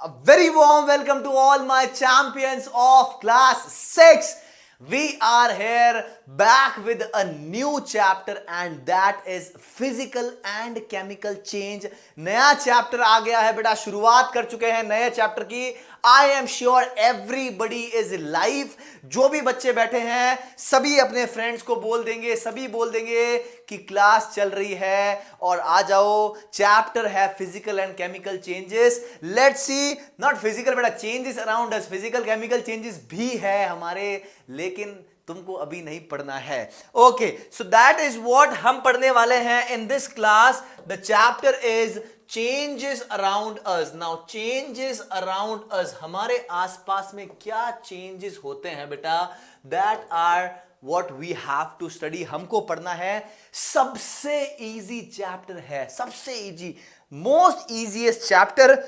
A very warm welcome to all my champions of class 6. We are here back with a new chapter and that is physical and chemical change. नया chapter आ गया है बेटा, शुरुआत कर चुके हैं नए चैप्टर की. आई am sure everybody is live. जो भी बच्चे बैठे हैं सभी अपने फ्रेंड्स को बोल देंगे, सभी बोल देंगे कि क्लास चल रही है और आ जाओ. चैप्टर है physical and chemical changes. Let's see, not physical बेटा, changes around us. Physical chemical changes भी है हमारे, लेकिन तुमको अभी नहीं पढ़ना है. Okay, so that is what हम पढ़ने वाले हैं in this class. The chapter is changes around us. Now changes around us, हमारे आसपास में क्या चेंजेस होते हैं बेटा, that are what we have to study. हमको पढ़ना है. सबसे इजी चैप्टर है, सबसे easy, most easiest chapter.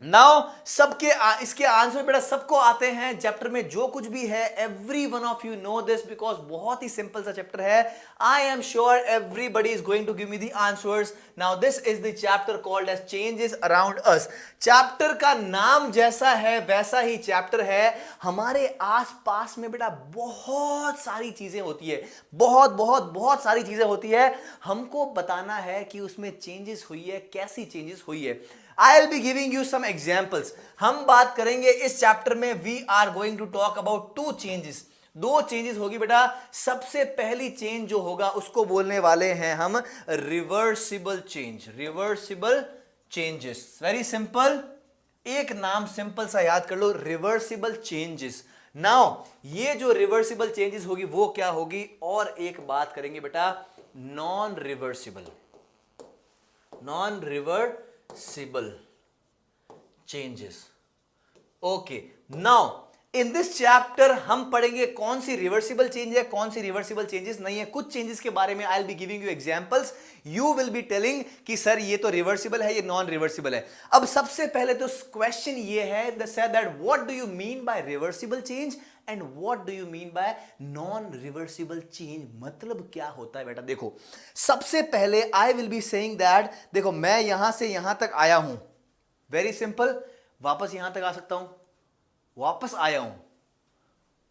Now सबके इसके आंसर बेटा सबको आते हैं. चैप्टर में जो कुछ भी है, every one of you know this because बहुत ही सिंपल सा चैप्टर है. I am sure everybody is going to give me the answers. Now this is the chapter called as changes around us. Chapter का नाम जैसा है वैसा ही chapter है. हमारे आसपास में बेटा बहुत सारी चीजें होती है, बहुत बहुत बहुत सारी चीजें होती है. हमको बताना है कि उसमें चेंजेस हुई है, कैसी चेंजेस हुई है. I will be giving you some examples. हम बात करेंगे इस चैप्टर में. We are going to talk about two changes. दो चेंजेस होगी बेटा. सबसे पहली चेंज जो होगा उसको बोलने वाले हैं हम reversible change. Reversible changes, very simple. एक नाम सिंपल सा याद कर लो, रिवर्सिबल चेंजेस. नाउ ये जो रिवर्सिबल चेंजेस होगी वो क्या होगी, और एक बात करेंगे बेटा non reversible. Non reversible changes. Okay, now in this chapter हम पढ़ेंगे कौन सी रिवर्सिबल चेंज है, कौन सी रिवर्सिबल चेंजेस नहीं है. कुछ चेंजेस के बारे में आई will be giving you examples. You will be telling कि सर ये तो रिवर्सिबल है, ये नॉन रिवर्सिबल है. अब सबसे पहले तो क्वेश्चन ये है that what do you mean by reversible change and what do you mean by non reversible change. मतलब क्या होता है बेटा. देखो, सबसे पहले आई विल बी सेइंग दैट, देखो मैं यहां से यहां तक आया हूं, वेरी सिंपल. वापस यहां तक आ सकता हूं, वापस आया हूं,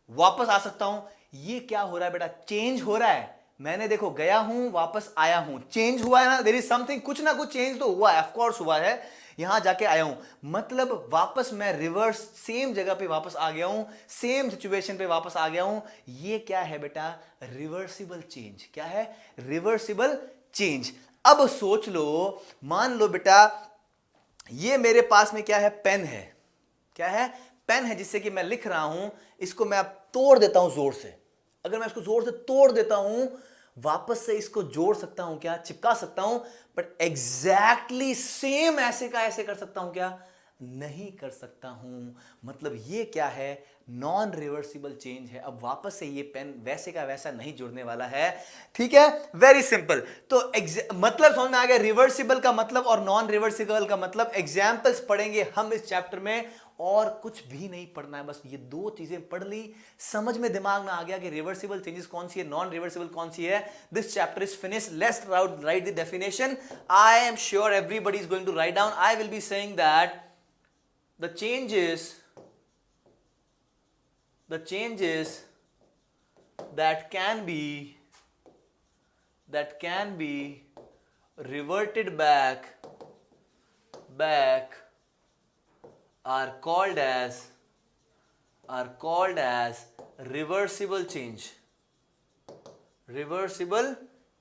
वापस आ सकता हूं. ये क्या हो रहा है बेटा, चेंज हो रहा है. मैंने देखो गया हूं, वापस आया हूं, चेंज हुआ है ना. देयर इज समथिंग, कुछ ना कुछ चेंज तो हुआ है, ऑफ कोर्स हुआ है. यहां जाके आया हूं, मतलब वापस मैं रिवर्स सेम जगह पे वापस आ गया हूं, सेम सिचुएशन पे वापस आ गया हूं. ये क्या है बेटा, रिवर्सिबल चेंज. क्या है, रिवर्सिबल चेंज. अब सोच लो, मान लो बेटा ये मेरे पास में क्या है, पेन है. क्या है, पेन है, जिससे कि मैं लिख रहा हूं. इसको मैं अब तोड़ देता हूं जोर से. अगर मैं इसको जोर से तोड़ देता हूं, वापस से इसको जोड़ सकता हूं क्या, चिपका सकता हूं. बट एग्जैक्टली सेम ऐसे का ऐसे कर सकता हूं क्या, नहीं कर सकता हूं. मतलब ये क्या है, नॉन रिवर्सिबल चेंज है. अब वापस से ये पेन वैसे का वैसा नहीं जुड़ने वाला है. ठीक है, वेरी सिंपल. तो मतलब समझ में आ गया रिवर्सिबल का मतलब और नॉन रिवर्सिबल का मतलब. एग्जांपल्स पढ़ेंगे हम इस चैप्टर में, और कुछ भी नहीं पढ़ना है. बस ये दो चीजें पढ़ ली, समझ में दिमाग में आ गया कि रिवर्सिबल चेंजेस कौन सी है, नॉन रिवर्सिबल कौन सी है. This chapter is finish. Let's write the definition. I am sure everybody is going to write down. I will be saying that the changes that can be reverted back are called as reversible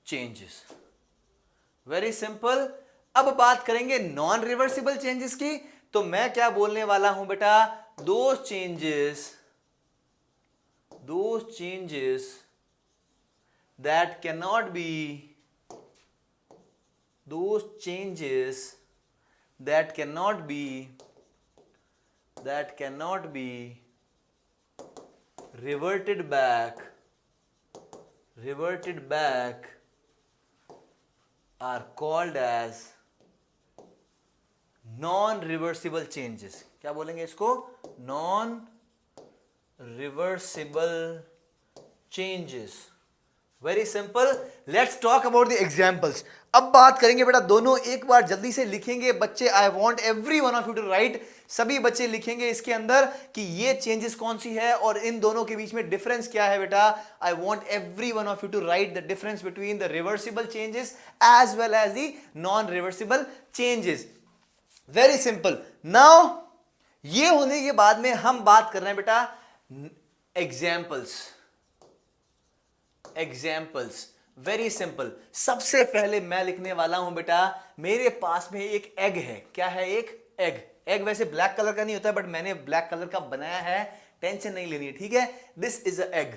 changes. Very simple. अब बात करेंगे non reversible changes की. तो मैं क्या बोलने वाला हूं बेटा, those changes that cannot be reverted back are called as non reversible changes. क्या बोलेंगे इसको, non reversible changes. Very simple. Let's talk about the examples. अब बात करेंगे बेटा, दोनों एक बार जल्दी से लिखेंगे बच्चे. I want every one of you to write. सभी बच्चे लिखेंगे इसके अंदर कि ये चेंजेस कौन सी है और इन दोनों के बीच में डिफरेंस क्या है बेटा. I want every one of you to write the difference between the reversible changes as well as the non reversible changes. Very simple. Now ये होने के बाद में हम बात कर रहे हैं बेटा एग्जाम्पल्स. Examples very simple. सबसे पहले मैं लिखने वाला हूं बेटा, मेरे पास में एक एग है. क्या है? एक एग. एग वैसे ब्लैक कलर का नहीं होता है, बट मैंने ब्लैक कलर का बनाया है, टेंशन नहीं लेनी है, ठीक है. This is a egg.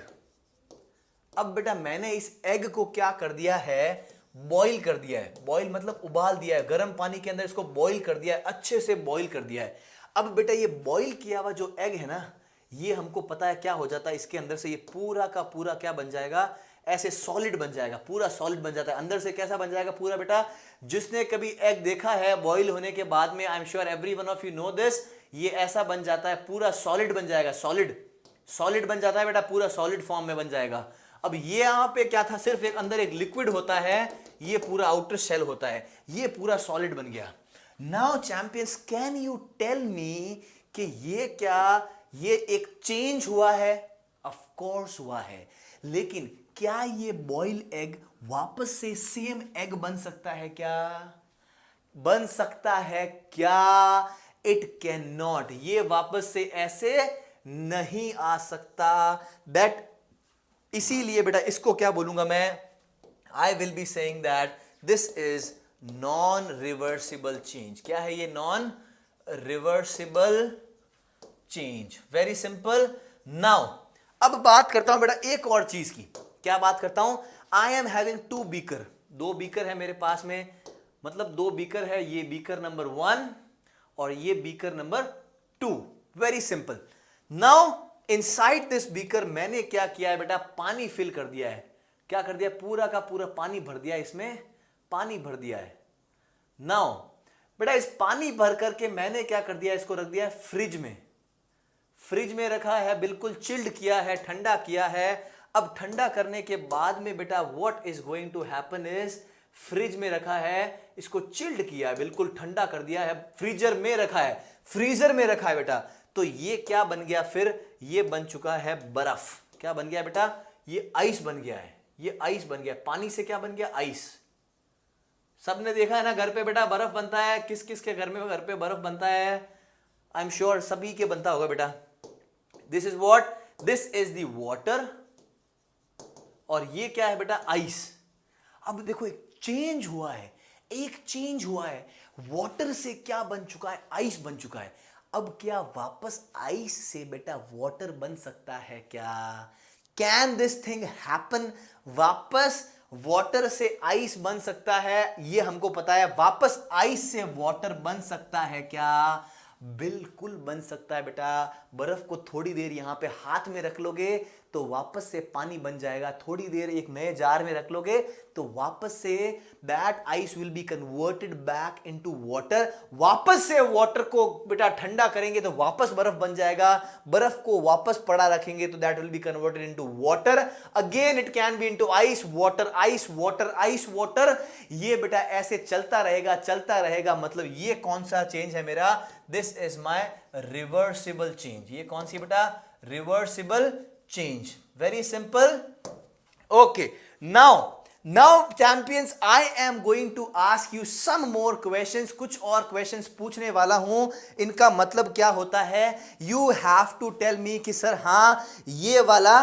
अब बेटा मैंने इस एग को क्या कर दिया है? बॉईल कर दिया है. बॉईल मतलब उबाल दिया है, गर्म पानी के अंदर इसको बॉईल कर दिया है, अच्छे से बॉईल कर दिया है. अब बेटा ये बॉईल किया हुआ जो एग है ना, ये हमको पता है क्या हो जाता है इसके अंदर से. ये पूरा का पूरा क्या बन जाएगा? ऐसे सॉलिड बन जाएगा, पूरा सॉलिड बन जाता है. अंदर से कैसा बन जाएगा पूरा बेटा? जिसने कभी एग देखा है बॉईल होने के बाद में, आई am sure every one of you know this, ये ऐसा बन जाता है, पूरा सॉलिड बन जाएगा. सॉलिड सॉलिड बन जाता है बेटा, पूरा सॉलिड फॉर्म में बन जाएगा. अब ये यहां पे क्या था? सिर्फ एक अंदर एक लिक्विड होता है, ये पूरा आउटर शेल होता है, ये पूरा सॉलिड बन गया. Now champions, can you tell me कि ये क्या, ये एक चेंज हुआ है? ऑफ कोर्स हुआ है. लेकिन क्या ये बॉयल एग वापस से सेम एग बन सकता है? क्या बन सकता है क्या? It can not. ये वापस से ऐसे नहीं आ सकता. दैट इसीलिए बेटा इसको क्या बोलूंगा मैं? आई will be saying that this is non reversible change. क्या है ये? Non reversible change. Very simple. Now अब बात करता हूं बेटा एक और चीज की. क्या बात करता हूं? I am having 2 beaker. 2 beaker है मेरे पास में, मतलब 2 बीकर है. ये बीकर नंबर 1 और ये beaker number 2. Very simple. Now inside this beaker मैंने क्या किया है बेटा? पानी फिल कर दिया है. क्या कर दिया? पूरा का पूरा पानी भर दिया, इसमें पानी भर दिया है. नाउ बेटा इस पानी भर करके मैंने क्या कर दिया? इसको रख दिया है फ्रिज में. फ्रिज में रखा है, बिल्कुल चिल्ड किया है, ठंडा किया है. अब ठंडा करने के बाद में बेटा what is going to happen is, fridge में रखा है, इसको चिल्ड किया है, बिल्कुल ठंडा कर दिया है, फ्रीजर में रखा है, फ्रीजर में रखा है बेटा. तो ये क्या बन गया फिर? ये बन चुका है बर्फ. क्या बन गया बेटा? ये आइस बन गया है. ये आइस बन गया. पानी से क्या बन गया? आइस. सबने देखा है ना घर पे बेटा बर्फ बनता है. किस किस के घर में घर पे बर्फ बनता है? आई एम श्योर सभी के बनता होगा बेटा. This is what? This is the water और ये क्या है बेटा? आइस. अब देखो एक चेंज हुआ है, एक चेंज हुआ है. वाटर से क्या बन चुका है? आइस बन चुका है. अब क्या वापस आइस से बेटा वाटर बन सकता है क्या? Can this thing happen? वापस वाटर से आइस बन सकता है, ये हमको पता है. वापस आइस से वाटर बन सकता है क्या? बिल्कुल बन सकता है बेटा. बर्फ को थोड़ी देर यहां पे हाथ में रख लोगे तो वापस से पानी बन जाएगा. थोड़ी देर एक नए जार में रख लोगे तो वापस say that ice will be converted back into water. वापस से वाटर को बेटा ठंडा करेंगे तो वापस बर्फ बन जाएगा. बर्फ को वापस पड़ा रखेंगे तो that will be converted into water. Again it can be into ice, water, ice, water, ice, water. ये बेटा ऐसे चलता रहेगा, चलता रहेगा. मतलब ये कौन सा चेंज है मेरा? This is my reversible change. ये कौन सी बेटा? Reversible change. Very simple. Okay, now champions, I am going to ask you some more questions. कुछ और questions पूछने वाला हूं. इनका मतलब क्या होता है? You have to tell me कि सर हाँ ये वाला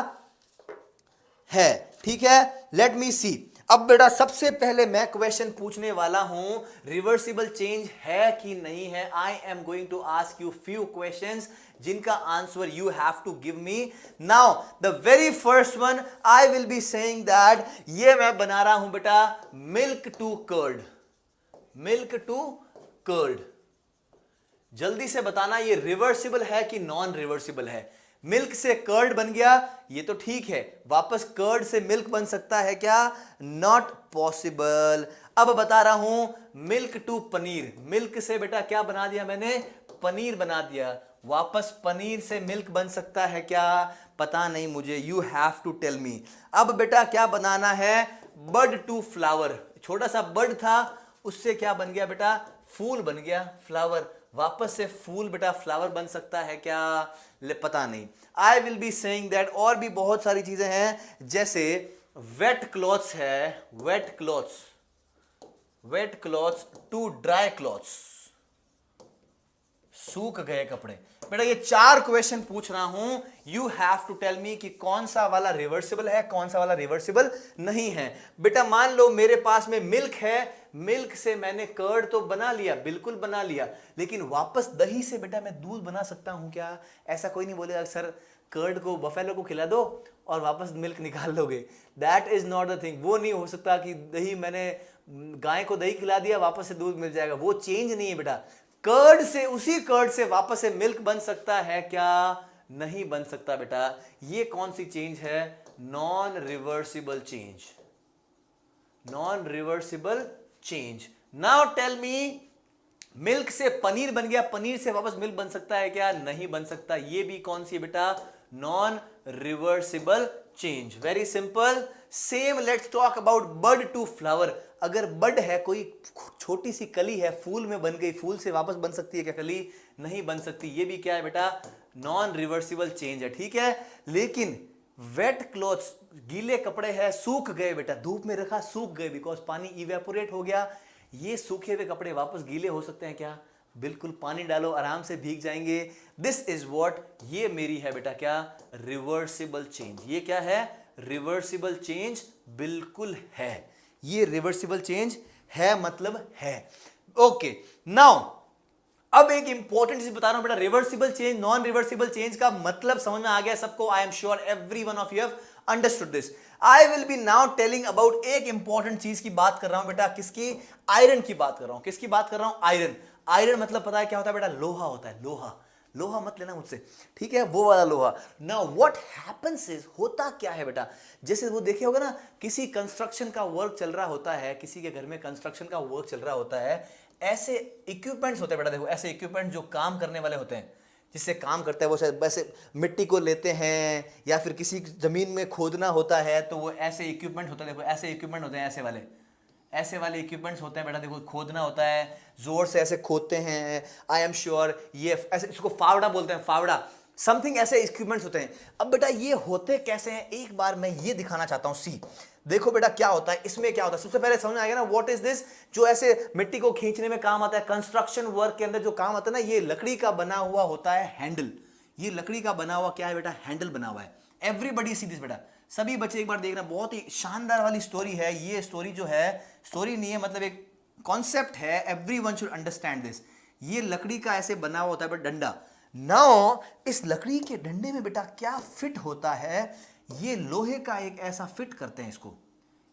है. ठीक है, let me see. अब बेटा सबसे पहले मैं क्वेश्चन पूछने वाला हूं, रिवर्सिबल चेंज है कि नहीं है. I am going to ask you few questions जिनका answer you have to give me. Now the very first one I will be saying that ये मैं बना रहा हूं बेटा milk to curd. Milk to curd. जल्दी से बताना ये रिवर्सिबल है कि नॉन रिवर्सिबल है. मिल्क से कर्ड बन गया, ये तो ठीक है. वापस कर्ड से मिल्क बन सकता है क्या? Not possible. अब बता रहा हूं मिल्क टू पनीर. मिल्क से बेटा क्या बना दिया मैंने? पनीर बना दिया. वापस पनीर से मिल्क बन सकता है क्या? पता नहीं मुझे, you have to tell me. अब बेटा क्या बनाना है, बड टू फ्लावर, छोटा सा बड था उससे क्या बन गया बेटा, फूल बन गया, फ्लावर, वापस से फूल बेटा फ्लावर बन सकता है क्या, पता नहीं। I will be saying that, और भी बहुत सारी चीजें हैं, जैसे वेट क्लॉथ्स है, wet clothes, wet clothes to dry clothes, सूख गए कपड़े। बेटा ये 4 क्वेश्चन पूछ रहा हूं, you have to tell me कि कौन सा वाला रिवर्सिबल है, कौन सा वाला रिवर्सिबल नहीं है। बेटा मान लो मेरे पास में मिल्क है, मिल्क से मैंने कर्ड तो बना लिया, बिल्कुल बना लिया, लेकिन वापस दही से बेटा मैं दूध बना सकता हूं क्या? ऐसा कोई नहीं बोलेगा सर कर्ड को बफेलो को खिला दो और वापस मिल्क निकाल लोगे, that is not the thing. वो नहीं हो सकता कि दही मैंने गाय को दही खिला दिया वापस से दूध मिल जाएगा, वो चेंज नहीं है बेटा। कर्ड से, उसी कर्ड से वापस से मिल्क बन सकता है क्या? नहीं बन सकता बेटा। ये कौन सी चेंज है? Non reversible change, non reversible change. Now tell me, milk से पनीर बन गया, पनीर से वापस मिल्क बन सकता है क्या? नहीं बन सकता। ये भी कौन सी है बेटा? Non reversible change. Very simple. Same let's talk about bud to flower. अगर बड है, कोई छोटी सी कली है, फूल में बन गई, फूल से वापस बन सकती है क्या कली? नहीं बन सकती। ये भी क्या है बेटा? नॉन रिवर्सिबल चेंज है, ठीक है। लेकिन वेट क्लॉथ्स, गीले कपड़े हैं, सूख गए बेटा, धूप में रखा सूख गए, बिकॉज पानी इवेपोरेट हो गया। ये सूखे हुए कपड़े वापस गीले हो सकते हैं क्या? बिल्कुल, पानी डालो आराम से भीग जाएंगे। दिस इज व्हाट, ये मेरी है बेटा क्या? Reversible change. ये क्या है? रिवर्सिबल चेंज बिल्कुल है, ये रिवर्सिबल चेंज है, मतलब है। ओके, नाउ अब एक इंपॉर्टेंट चीज बता रहा हूं बेटा, reversible change, non reversible change का मतलब समझ में आ गया सबको? आई am sure every one of you have understood this. I will B now telling about एक इंपॉर्टेंट चीज की बात कर रहा हूं बेटा, किसकी? आयरन की बात कर रहा हूं। किसकी बात कर रहा हूं? आयरन। आयरन मतलब पता है क्या होता है बेटा? लोहा होता है, लोहा। लोहा मत लेना मुझसे, ठीक है, वो वाला लोहा। नाउ व्हाट हैपेंस इज, होता क्या है बेटा, जैसे वो देखे होगा ना, किसी कंस्ट्रक्शन का वर्क चल रहा होता है, किसी के घर में कंस्ट्रक्शन का वर्क चल रहा होता है, ऐसे इक्विपमेंट्स होते हैं बेटा, देखो ऐसे इक्विपमेंट जो काम करने वाले होते हैं, जिससे काम करते हैं वो शायद वैसे मिट्टी को लेते हैं, या फिर किसी जमीन में खोदना होता है तो वो ऐसे इक्विपमेंट होते हैं। देखो ऐसे इक्विपमेंट होते हैं, ऐसे वाले इक्विपमेंट्स होते हैं बेटा। देखो खोदना होता है, जोर से ऐसे खोदते हैं। आई एम श्योर ये ऐसे, इसको फावड़ा बोलते हैं, फावड़ा, समथिंग ऐसे इक्विपमेंट्स होते हैं। अब बेटा ये होते कैसे हैं, एक बार मैं ये दिखाना चाहता हूं। सी देखो बेटा क्या होता है, इसमें क्या होता है, सबसे पहले समझ में आएगा ना व्हाट इज दिस, जो ऐसे मिट्टी को खींचने में काम आता है, कंस्ट्रक्शन वर्क के अंदर जो काम आता है ना, ये लकड़ी का बना हुआ होता है हैंडल। ये लकड़ी का बना हुआ क्या है बेटा? हैंडल बना हुआ है। एवरीबडी सी दिस बेटा, सभी बच्चे एक बार देखना, बहुत ही शानदार वाली स्टोरी है ये। स्टोरी जो है, स्टोरी नहीं है, मतलब एक कॉन्सेप्ट है, एवरीवन शुड अंडरस्टैंड दिस। ये लकड़ी का ऐसे बना हुआ होता है बेटा डंडा। नाउ इस लकड़ी के डंडे में बेटा क्या फिट होता है, ये लोहे का एक ऐसा फिट करते हैं, इसको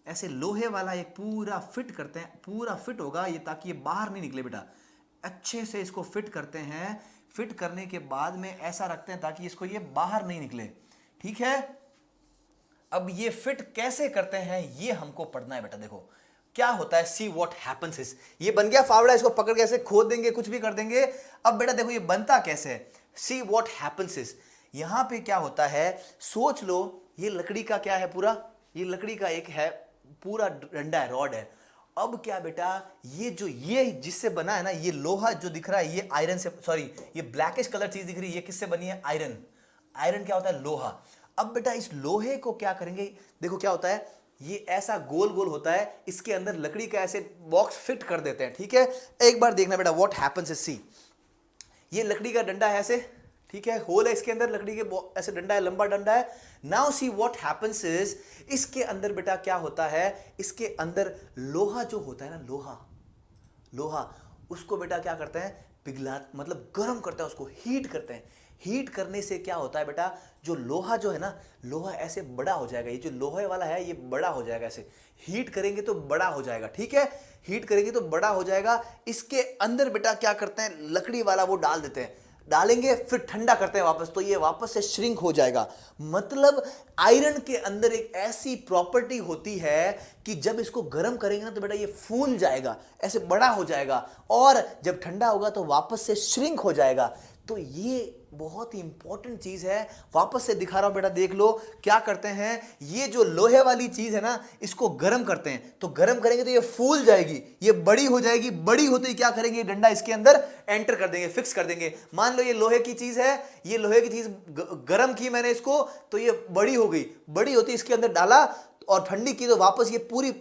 ऐसे लोहे वाला एक पूरा फिट करते हैं, पूरा फिट होगा ये, ताकि ये बाहर नहीं निकले बेटा। अच्छे से इसको फिट करते हैं, फिट करने के बाद में ऐसा रखते हैं ताकि इसको ये बाहर नहीं निकले, ठीक है। अब ये फिट कैसे करते हैं ये हमको पढ़ना है बेटा। देखो क्या होता है, सी व्हाट हैपेंस इज, ये बन गया फावड़ा, इसको पकड़ के ऐसे खोद देंगे, कुछ भी कर देंगे। अब बेटा देखो ये बनता कैसे है, सी व्हाट हैपेंस इज। यहां पे क्या होता है, सोच लो ये लकड़ी का क्या है पूरा, ये लकड़ी का एक है पूरा डंडा है, रॉड है। अब क्या बेटा, ये जिससे बना है ना, ये लोहा जो दिख रहा है ये आयरन से, सॉरी ये ब्लैकिश कलर चीज दिख रही है, ये किससे बनी है? आयरन। आयरन क्या होता है? लोहा। अब बेटा इस लोहे को क्या करेंगे, देखो क्या होता है, ये ऐसा गोल गोल होता है, इसके अंदर लकड़ी का ऐसे बॉक्स फिट कर देते हैं, ठीक है। एक बार देखना बेटा व्हाट हैपेंस इज, सी ये लकड़ी का डंडा है ऐसे, ठीक है, होल है इसके अंदर, लकड़ी के ऐसे डंडा है, लंबा डंडा है। Now see what happens is, इसके अंदर बेटा क्या होता है, इसके अंदर लोहा जो होता है ना, लोहा उसको बेटा क्या करते हैं, पिघला, मतलब गर्म करते हैं, उसको हीट करते हैं। हीट करने से क्या होता है बेटा, जो लोहा जो है ना, लोहा ऐसे बड़ा हो जाएगा, ये जो लोहे वाला है ये बड़ा हो जाएगा, ऐसे हीट करेंगे तो बड़ा हो जाएगा, ठीक है, हीट करेंगे तो बड़ा हो जाएगा। इसके अंदर बेटा क्या करते हैं, लकड़ी वाला वो डाल देते हैं, डालेंगे फिर ठंडा करते हैं वापस, तो ये वापस से श्रिंक हो जाएगा। मतलब आयरन के अंदर एक ऐसी प्रॉपर्टी होती है कि जब इसको गर्म करेंगे ना तो बेटा ये फूल जाएगा, ऐसे बड़ा हो जाएगा, और जब ठंडा होगा तो वापस से श्रिंक हो जाएगा। तो ये बहुत ही इंपॉर्टेंट चीज है, वापस से दिखा रहा हूं बेटा, देख लो क्या करते हैं। ये जो लोहे वाली चीज है ना, इसको गर्म करते हैं, तो गर्म करेंगे तो ये फूल जाएगी, ये बड़ी हो जाएगी, बड़ी होते ही क्या करेंगे, डंडा इसके अंदर एंटर कर देंगे, फिक्स कर देंगे। मान लो ये लोहे की चीज है, ये लोहे की चीज गर्म की मैंने इसको, तो ये बड़ी हो गई, बड़ी होती इसके अंदर डाला और ठंडी की, तो वापस ये पूरी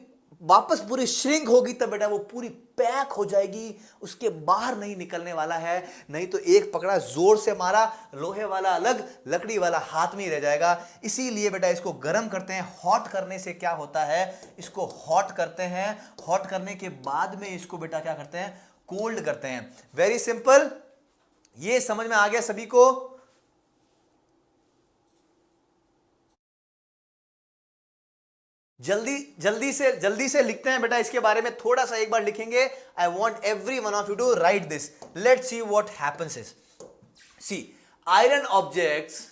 श्रिंक होगी, तब बेटा वो पूरी पैक हो जाएगी, उसके बाहर नहीं निकलने वाला है। नहीं तो एक पकड़ा, जोर से मारा, लोहे वाला अलग, लकड़ी वाला हाथ में ही रह जाएगा। इसीलिए बेटा इसको गर्म करते हैं। हॉट करने से क्या होता है, इसको हॉट करते हैं, हॉट करने के बाद में इसको बेटा क्या करते हैं, कोल्ड करते हैं। वेरी सिंपल, ये समझ में आ गया सभी को? जल्दी से लिखते हैं बेटा, इसके बारे में थोड़ा सा एक बार लिखेंगे। I want every one of you to write this. Let see what happens is, see iron objects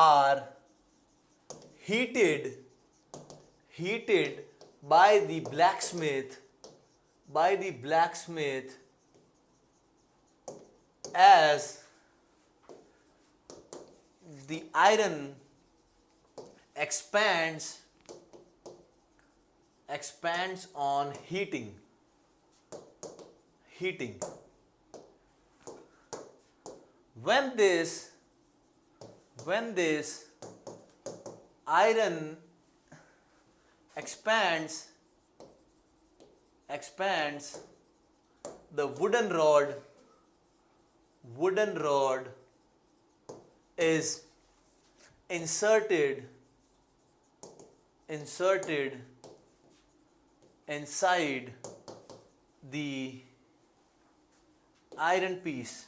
are heated by the blacksmith as the iron expands on heating. When this iron expands, the wooden rod is inserted inside the iron piece,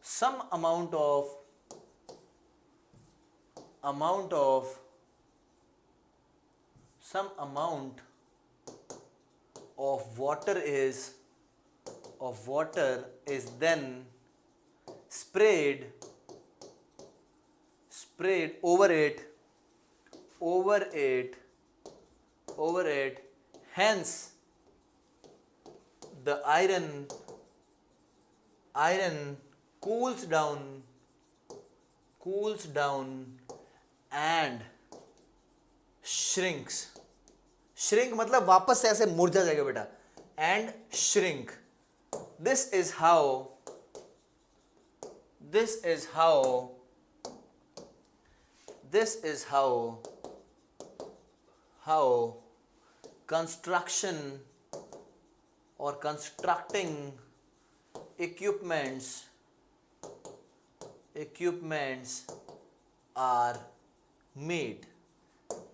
some amount of water is then sprayed over it. Hence the iron cools down and shrinks. Shrink मतलब वापस से ऐसे मुरझा जाएगा बेटा, and shrink. This is how construction or constructing equipments are made.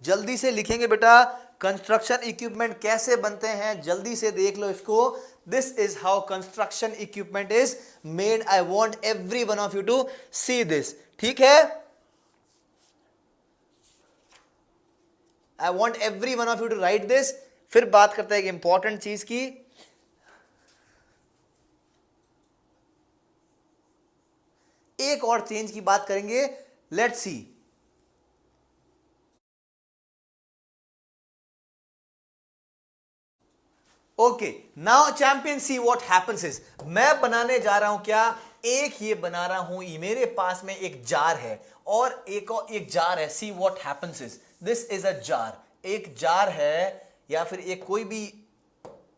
जल्दी से लिखेंगे बेटा, कंस्ट्रक्शन इक्विपमेंट कैसे बनते हैं, जल्दी से देख लो इसको। This is how construction equipment is made. I want every one of you to see this, ठीक है? I want every one of you to write this. फिर बात करते हैं एक इंपॉर्टेंट चीज की। एक और चेंज की बात करेंगे, let's see. Okay, now champion, see what happens is, मैं बनाने जा रहा हूं क्या, एक ये बना रहा हूं, ये मेरे पास में एक जार है और एक जार है। See what happens is, this is a jar, एक जार है या फिर एक कोई भी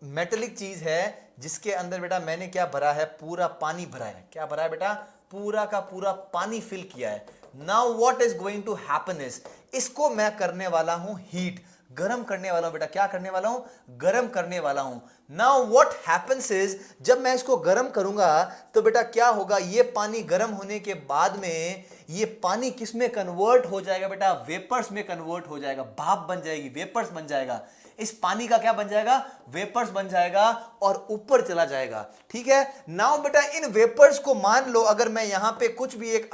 मेटेलिक चीज है जिसके अंदर बेटा मैंने क्या भरा है, पूरा पानी भरा है। क्या भरा है बेटा, पूरा का पूरा पानी फिल किया है। Now what is going to happen is, इसको मैं करने वाला हूं हीट, गरम करने वाला हूं बेटा। क्या करने वाला हूं, गरम करने वाला हूं। नाउ व्हाट हैपेंस इज, जब मैं इसको गरम करूंगा तो बेटा क्या होगा, ये पानी गरम होने के बाद में ये पानी किस में कन्वर्ट हो जाएगा बेटा, वेपर्स में कन्वर्ट हो जाएगा, भाप बन जाएगी, वेपर्स बन जाएगा। इस पानी का क्या बन जाएगा, वेपर्स बन जाएगा और ऊपर चला जाएगा, ठीक है? नाउ बेटा इन वेपर्स को मान लो अगर मैं यहां पे कुछ भी एक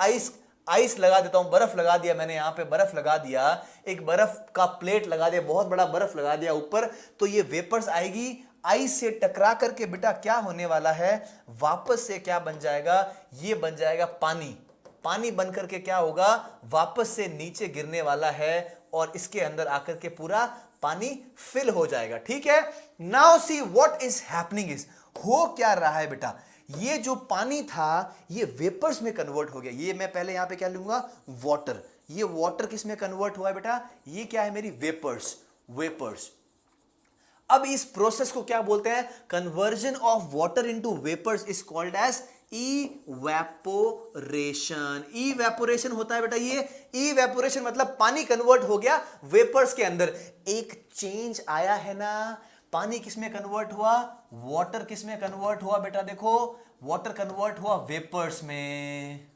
आइस लगा देता हूं, बर्फ लगा दिया मैंने, यहां पे बर्फ लगा दिया, एक बर्फ का प्लेट लगा दिया, बहुत बड़ा बर्फ लगा दिया ऊपर, तो ये वेपर्स आएगी, आइस से टकरा करके बेटा क्या होने वाला है, वापस से क्या बन जाएगा, ये बन जाएगा पानी। पानी बन करके क्या होगा, वापस से नीचे गिरने वाला है और इसके अंदर आकर के पूरा पानी फिल हो जाएगा। ठीक है, now see what is happening is, हो क्या रहा है बेटा, ये जो पानी था ये वेपर्स में कन्वर्ट हो गया। ये मैं पहले यहां पे क्या लूंगा, वाटर। ये वाटर किस में कन्वर्ट हुआ है बेटा, ये क्या है मेरी वेपर्स, वेपर्स। अब इस प्रोसेस को क्या बोलते हैं, conversion of water into vapours is called as evaporation. Evaporation होता है बेटा ये, इवेपोरेशन मतलब पानी कन्वर्ट हो गया वेपर्स के अंदर। एक चेंज आया है ना, पानी किस में कन्वर्ट हुआ, वाटर किस में कन्वर्ट हुआ बेटा, देखो वाटर कन्वर्ट हुआ वेपर्स में,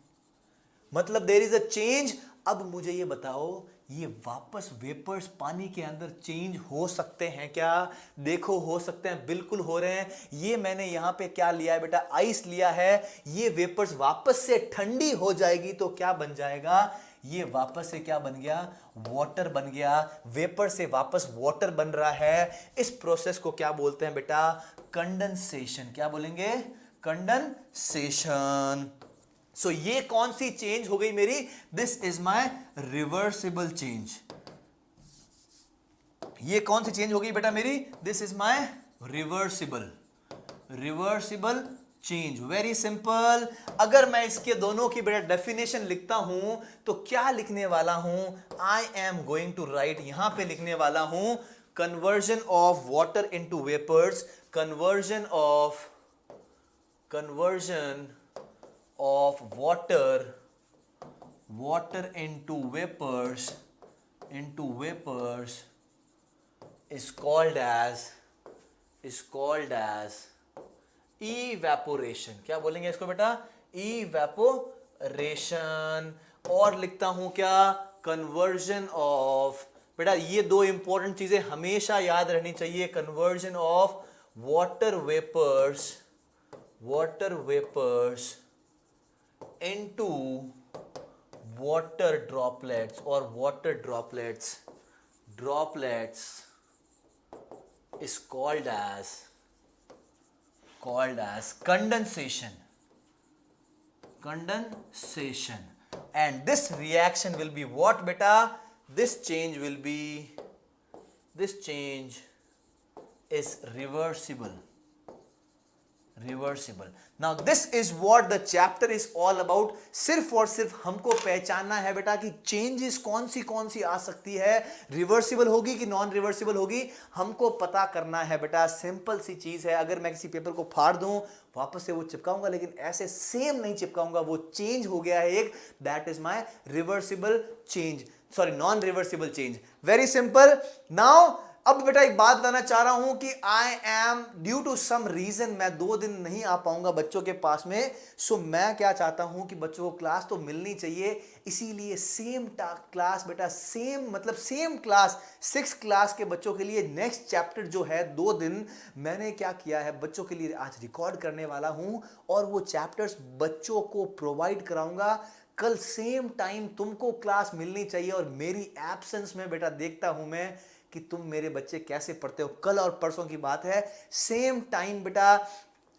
मतलब देयर इज अ चेंज। अब मुझे ये बताओ, ये वापस वेपर्स पानी के अंदर चेंज हो सकते हैं क्या, देखो हो सकते हैं, बिल्कुल हो रहे हैं। ये मैंने यहां पे क्या लिया है बेटा, आइस लिया है। ये वेपर्स वापस से ठंडी हो जाएगी तो क्या बन जाएगा, ये वापस से क्या बन गया, वाटर बन गया। वेपर से वापस वाटर बन रहा है। इस प्रोसेस को क्या बोलते हैं बेटा, कंडेंसेशन। क्या बोलेंगे, कंडेंसेशन। सो ये कौन सी चेंज हो गई मेरी, this is my reversible change. ये कौन सी चेंज हो गई बेटा मेरी, this is my reversible, reversible change. Very simple. अगर मैं इसके दोनों की बेटा डेफिनेशन लिखता हूं तो क्या लिखने वाला हूं, I am going to write, यहां पे लिखने वाला हूं conversion of water into vapours, conversion of water into vapors is called as evaporation। क्या बोलेंगे इसको बेटा, evaporation। और लिखता हूं क्या, conversion of, बेटा ये दो इंपॉर्टेंट चीजें हमेशा याद रहनी चाहिए, conversion of water vapors into water droplets or water droplets is called as condensation, and this reaction will be what beta, this change is reversible। Now this is what the chapter is all about। सिर्फ और सिर्फ हमको पहचानना है बेटा कि changes कौन सी आ सकती है, रिवर्सिबल होगी कि नॉन रिवर्सिबल होगी, हमको पता करना है बेटा। सिंपल सी चीज है। अगर मैं किसी पेपर को फाड़ दूं वापस से वो चिपकाऊंगा, लेकिन ऐसे सेम नहीं चिपकाऊंगा, वो चेंज हो गया है एक, that is my reversible change, sorry non reversible change. Very simple. Now अब बेटा एक बात बताना चाह रहा हूं कि I am due to some reason मैं 2 दिन नहीं आ पाऊंगा बच्चों के पास में। सो मैं क्या चाहता हूं कि बच्चों को क्लास तो मिलनी चाहिए, इसीलिए सेम क्लास बेटा, सेम मतलब सेम क्लास 6 क्लास के बच्चों के लिए नेक्स्ट चैप्टर जो है 2 दिन मैंने क्या किया है बच्चों के लिए आज रिकॉर्ड करने वाला हूं, और वो चैप्टर्स बच्चों को प्रोवाइड कराऊंगा। कल सेम टाइम तुमको क्लास मिलनी चाहिए, और मेरी एब्सेंस में बेटा देखता हूं मैं कि तुम मेरे बच्चे कैसे पढ़ते हो। कल और परसों की बात है, सेम टाइम बेटा,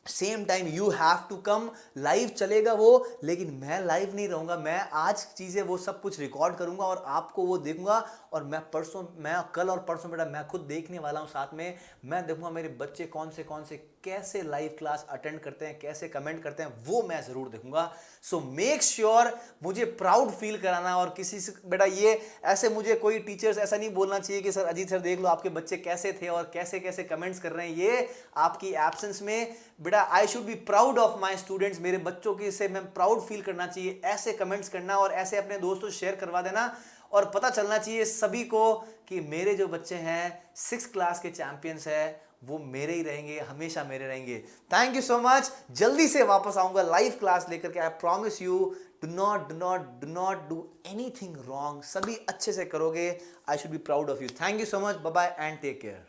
same time you have to come. Live चलेगा वो, लेकिन मैं लाइव नहीं रहूंगा। मैं आज चीजें वो सब कुछ रिकॉर्ड करूंगा और आपको वो देखूंगा, और मैं कल और परसों बेटा मैं खुद देखने वाला हूं साथ में। मैं देखूंगा मेरे बच्चे कौन से कैसे लाइव क्लास अटेंड करते हैं, कैसे कमेंट करते हैं, वो मैं जरूर देखूंगा। सो मेक श्योर मुझे प्राउड फील कराना। और किसी से बेटा ये ऐसे मुझे कोई टीचर्स ऐसा नहीं बोलना चाहिए कि सर अजीत सर देख लो आपके बच्चे कैसे थे और कैसे कैसे कमेंट्स कर रहे हैं। ये आपकी एब्सेंस में बेटा आई should be proud of my students, मेरे बच्चों की से मैं प्राउड फील करना चाहिए। ऐसे कमेंट्स करना और ऐसे अपने दोस्तों से शेयर करवा देना, और पता चलना चाहिए सभी को कि मेरे जो बच्चे हैं 6 क्लास के चैंपियंस हैं, वो मेरे ही रहेंगे, हमेशा मेरे रहेंगे। Thank you so much. जल्दी से वापस आऊंगा लाइव क्लास लेकर के। I promise you, do not do anything wrong. सभी अच्छे से करोगे, I should be proud of you. Thank you so much, bye bye and take care.